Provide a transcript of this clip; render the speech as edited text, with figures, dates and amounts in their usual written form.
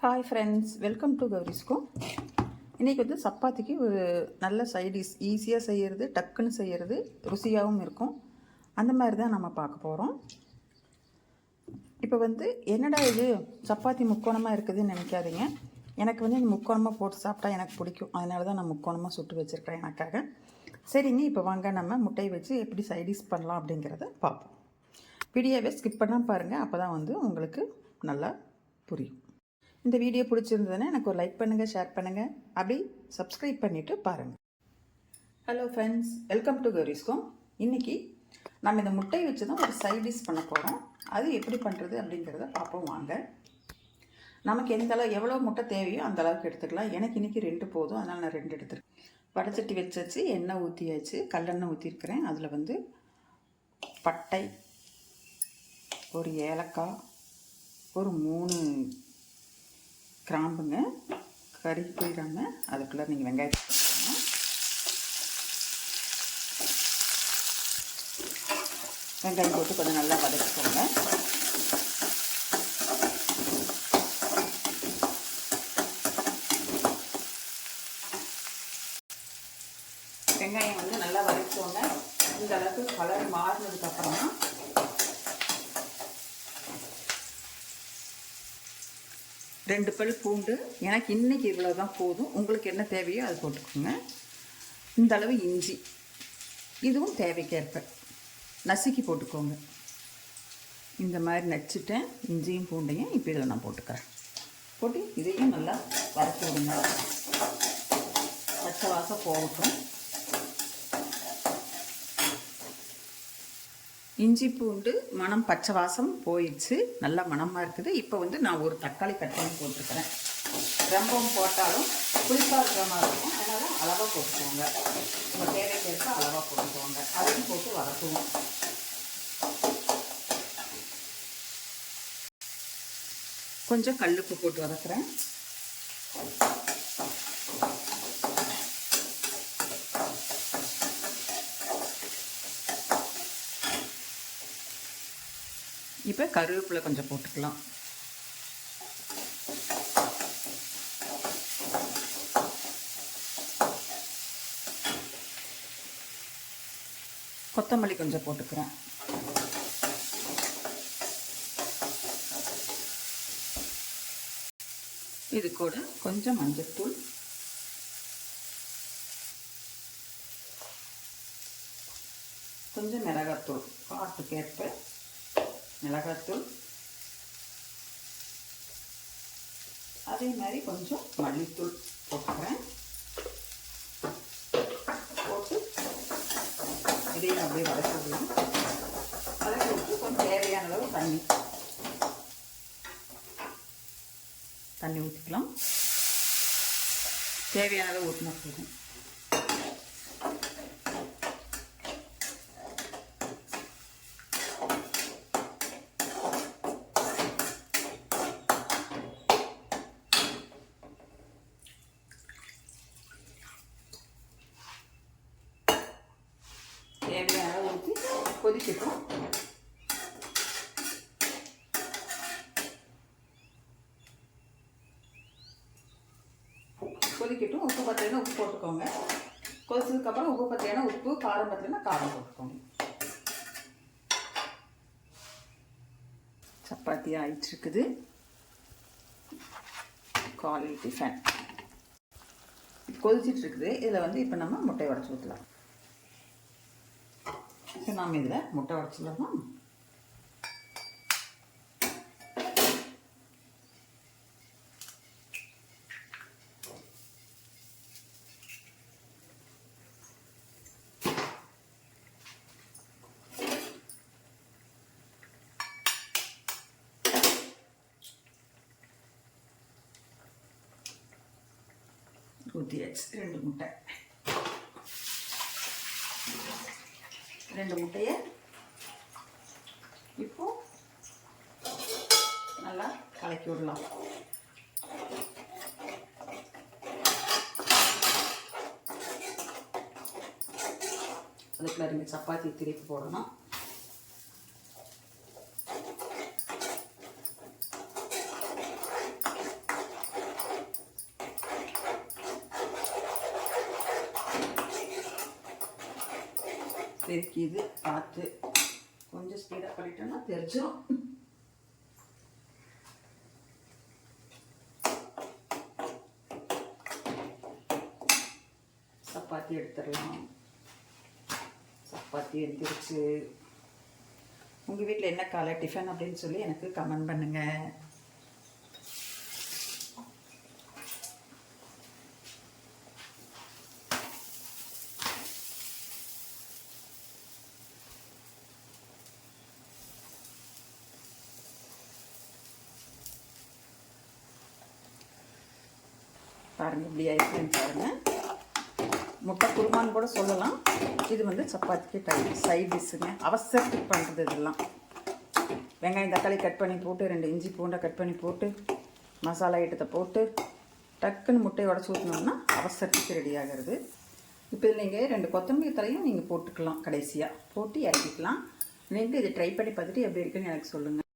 Hi friends, welcome to கௌரிஸ்கோ. இன்றைக்கி வந்து சப்பாத்திக்கு ஒரு நல்ல சைடிஷ், ஈஸியாக செய்கிறது, டக்குன்னு செய்கிறது, ருசியாகவும் இருக்கும். அந்த மாதிரி தான் நம்ம பார்க்க போகிறோம். இப்போ வந்து என்னடா இது சப்பாத்தி முக்கோணமாக இருக்குதுன்னு நினைக்காதீங்க. எனக்கு வந்து இந்த முக்கோணமாக போட்டு சாப்பிட்டா எனக்கு பிடிக்கும். அதனால தான் நான் முக்கோணமாக சுட்டு வச்சுருக்கிறேன் எனக்காக. சரிங்க, இப்போ வாங்க நம்ம முட்டையை வச்சு எப்படி சைடிஷ் பண்ணலாம் அப்படிங்கிறத பார்ப்போம். வீடியோவை ஸ்கிப் பண்ணால் பாருங்கள், அப்போ தான் வந்து உங்களுக்கு நல்லா புரியும். இந்த வீடியோ பிடிச்சிருந்ததுன்னா எனக்கு ஒரு லைக் பண்ணுங்கள், ஷேர் பண்ணுங்கள், அப்படி சப்ஸ்கிரைப் பண்ணிவிட்டு பாருங்கள். ஹலோ ஃப்ரெண்ட்ஸ், வெல்கம் டு கௌரிஸ்கோ. இன்றைக்கி நம்ம இந்த முட்டை வச்சு தான் ஒரு சைட் டிஷ் பண்ண போகிறோம். அது எப்படி பண்ணுறது அப்படிங்கிறத பார்ப்போம் வாங்க. நமக்கு எந்த அளவு எவ்வளோ முட்டை தேவையோ அந்த அளவுக்கு எடுத்துக்கலாம். எனக்கு இன்றைக்கி 2 போதும், அதனால் நான் 2 எடுத்துருக்கேன். வடைச்சட்டி வச்சாச்சு, எண்ணெய் ஊற்றியாச்சு, கல்லெண்ணெய் ஊற்றிருக்கிறேன். அதில் வந்து பட்டை, ஒரு ஏலக்காய், ஒரு 3 கிராம்புங்க, கறி போயிடாமல் அதுக்குள்ளே நீங்கள் வெங்காயத்தை போட்டுக்கோங்க. வெங்காயம் போட்டு கொஞ்சம் நல்லா வதக்கிக்கோங்க. வெங்காயம் வந்து நல்லா வதக்கிக்கோங்க. இந்த அளவுக்கு கலர் மாறினதுக்கப்புறமா ரெண்டு பல் பூண்டு, எனக்கு இன்றைக்கி இவ்வளோ தான் போதும். உங்களுக்கு என்ன தேவையோ அது போட்டுக்கோங்க. இந்த அளவு இஞ்சி, இதுவும் தேவைக்கேற்ப நசுக்கி போட்டுக்கோங்க. இந்த மாதிரி நச்சுட்டேன் இஞ்சியும் பூண்டையும். இப்போ இதில் நான் போட்டுக்கிறேன். போட்டு இதையும் நல்லா வதக்கி விடுங்க. பச்சை வாசம் போகட்டும். இஞ்சி பூண்டு மணம் பச்சை வாசம் போயிடுச்சு, நல்லா மணமாக இருக்குது. இப்போ வந்து நான் ஒரு தக்காளி கட் பண்ணி போட்டுருக்கிறேன். ரொம்பவும் போட்டாலும் புளிப்பாக இருக்கிற மாதிரி இருக்கும், அதனால் அளவாக போட்டுக்கோங்க. உங்கள் தேவைக்கேற்ப அளவாக போட்டுக்கோங்க. அதையும் போட்டு வதக்குவோம். கொஞ்சம் கல்லுப்பு போட்டு வதக்குறேன். இப்போ கருவேப்பிலை கொஞ்சம் போட்டுக்கலாம். கொத்தமல்லி கொஞ்சம் போட்டுக்கிறேன். இது கூட கொஞ்சம் மஞ்சள்தூள், கொஞ்சம் மிளகாத்தூள், காரத்துக்கேற்ப மிளகாத்தூள், அதே மாதிரி கொஞ்சம் மல்லித்தூள் போட்டுக்கிறேன். போட்டு இதையும் அப்படியே வதக்கி விடணும். வதக்கி விட்டு கொஞ்சம் தேவையான அளவு தண்ணி ஊற்றிக்கலாம். தேவையான அளவு ஊற்றினா போதும். தேவையான அளவு ஊற்றி கொதிக்கட்டும். உப்பு பத்தலைன்னா உப்பு போட்டுக்கோங்க. கொதிச்சதுக்கப்புறம் உப்பு பத்தலைன்னா உப்பு, காரம் பத்தலைன்னா காரம் போட்டுக்கோங்க. சப்பாத்தி ஆயிட்டுருக்குது. காலையில் டிஃபன் கொதிச்சிட்ருக்குது. இதில் வந்து இப்போ நம்ம முட்டையை உடச்சி ஊற்றலாம். இப்போ நாம் இதில் முட்டை உடச்சிடலாமா? ஊற்றியாச்சு. 2 முட்டை. 2 முட்டையை இப்போ நல்லா கலக்கி விடலாம். அதுக்குள்ள 2 சப்பாத்தி திருப்பி போடணும். பெருக்கிது பார்த்து கொஞ்சம் ஸ்பீடாக பண்ணிட்டோன்னா தெரிஞ்சிடும். சப்பாத்தி எடுத்துடலாம். சப்பாத்தி எடுத்துருச்சு. உங்கள் வீட்டில் என்ன காலை டிஃபன் அப்படின்னு சொல்லி எனக்கு கமெண்ட் பண்ணுங்கள். பாருங்கள் இப்படி ஐஸ்கிரீம் பாருங்கள். முட்டை குருமான்னு கூட சொல்லலாம். இது வந்து சப்பாத்திக்கு சைட் டிஷ்ஷுங்க. அவசரத்துக்கு பண்ணுறது இதெல்லாம். வெங்காயம் தக்காளி கட் பண்ணி போட்டு 2 இஞ்சி பூண்டை கட் பண்ணி போட்டு மசாலா ஐட்டத்தை போட்டு டக்குன்னு முட்டையை உடச்சி ஊற்றினோம்னா அவசரத்துக்கு ரெடி ஆகிறது. இப்போ இதில் நீங்கள் 2 கொத்தமல்லி தலையும் நீங்கள் போட்டுக்கலாம். கடைசியாக போட்டு இறக்கிக்கலாம். நீங்கள் இதை ட்ரை பண்ணி பார்த்துட்டு எப்படி இருக்குன்னு எனக்கு சொல்லுங்கள்.